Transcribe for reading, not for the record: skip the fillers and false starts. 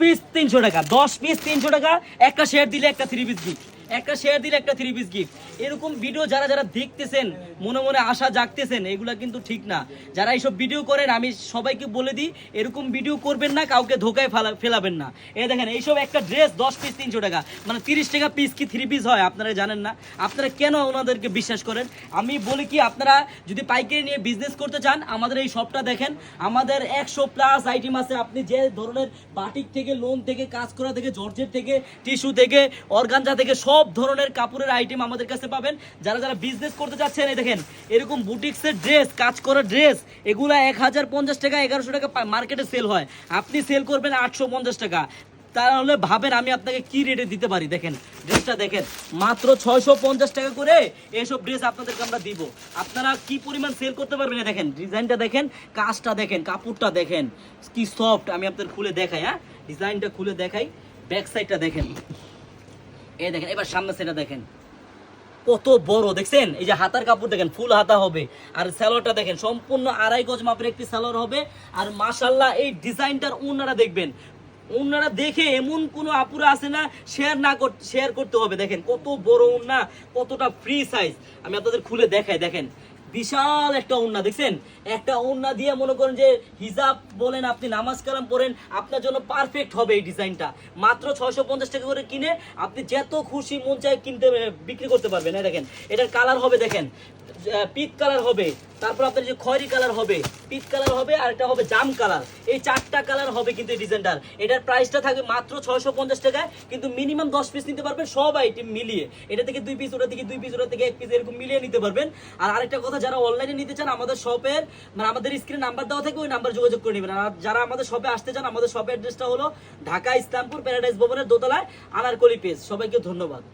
Piece 300 টাকা, 10 piece 300 টাকা, একটা শেয়ার দিলে একটা 3 পিস গিফট, একটা শেয়ার দিলে একটা 3 পিস গিফট। এরকম ভিডিও যারা যারা দেখতেছেন, মনে মনে আশা জাগতেছেন, এগুলা কিন্তু ঠিক না। যারা এইসব ভিডিও করেন, আমি সবাইকে বলে দিই, এরকম ভিডিও করবেন না, কাউকে ধোকায় ফেলাবেন না। এই দেখেন, এইসব একটা ড্রেস 10 পিস 300 টাকা, মানে 30 টাকা পিস কি 3 পিস হয় আপনারা জানেন না? আপনারা কেন ওনাদেরকে বিশ্বাস করেন? আমি বলি কি, আপনারা যদি পাইকারি নিয়ে বিজনেস করতে চান, আমাদের এই শপটা দেখেন, আমাদের 100 প্লাস আইটেম আছে। আপনি যে ধরনের বাটিক থেকে, লোন থেকে, কাজ করা থেকে, জর্জেট থেকে, টিস্যু থেকে, অর্গানজা থেকে সব ধরনের কাপড়ের আইটেম আমাদের কাছে পাবেন। যারা যারা বিজনেস করতে চাচ্ছেন, এই দেখেন এরকম বুটিক্সের ড্রেস, কাজ করা ড্রেস, এগুলা 1050 টাকা, 1100 টাকা মার্কেটে সেল হয়। আপনি সেল করবেন 850 টাকা। তাহলে ভাবেন আমি আপনাকে কি রেটে দিতে পারি। দেখেন ড্রেসটা দেখেন, মাত্র 650 টাকা করে এইসব ড্রেস আপনাদেরকে আমরা দিব। আপনারা কি পরিমাণ সেল করতে পারবেন। দেখেন ডিজাইনটা দেখেন, কাজটা দেখেন, কাপড়টা দেখেন কি সফট। আমি আপনাদের খুলে দেখাই, হ্যাঁ ডিজাইনটা খুলে দেখাই, ব্যাক সাইডটা দেখেন, এই দেখেন। এবার সামনে সেটা দেখেন কত বড়, দেখছেন? এই যে হাতার কাপড় দেখেন, ফুল হাতা হবে। আর সালোয়ারটা দেখেন, সম্পূর্ণ 2.5 গজ মাপের একটি সালোয়ার হবে। আর মাশাআল্লাহ এই ডিজাইনটার ওনারা দেখবেন, ওনারা দেখে এমন কোনো আপুরা আছে না শেয়ার করতে হবে। দেখেন কত বড় ওন্না, কতটা ফ্রি সাইজ। আমি আপনাদের খুলে দেখাই, দেখেন বিশাল একটা ওন্না, দেখছেন? একটা ওন্না দিয়ে মনে করেন যে হিজাব বলেন, আপনি নামাজ কালাম পড়েন, আপনার জন্য পারফেক্ট হবে এই ডিজাইনটা। মাত্র 650 টাকা করে কিনে আপনি যত খুশি মন চায় কিনতে বিক্রি করতে পারবেন। এই দেখেন এটার কালার হবে, দেখেন পিট কালার হবে, তারপর আপনার যে খয়েরি কালার হবে, পিট কালার হবে, আর একটা হবে জাম কালার। এই 4টা কালার হবে কিন্তু এই ডিজাইনটার। এটার প্রাইসটা থাকবে মাত্র 650 টাকায়, কিন্তু মিনিমাম 10 পিস নিতে পারবেন, সব আইটেম মিলিয়ে। এটা থেকে 2 পিস, ওটা থেকে 2 পিস, ওটা থেকে 1 পিস, এরকম মিলিয়ে নিতে পারবেন। আর আরেকটা কথা, যারা অনলাইনে নিতে চান, আমাদের শপের মানে আমাদের স্ক্রিনে নাম্বার দেওয়া থাকবে, ওই নাম্বার যোগাযোগ করে নেবেন। আর যারা আমাদের শপে আসতে চান, আমাদের শপের অ্যাড্রেসটা হলো ঢাকা ইসলামপুর প্যারাডাইস ভবনের দোতলায়, আনারকলি পেজ। সবাইকে ধন্যবাদ।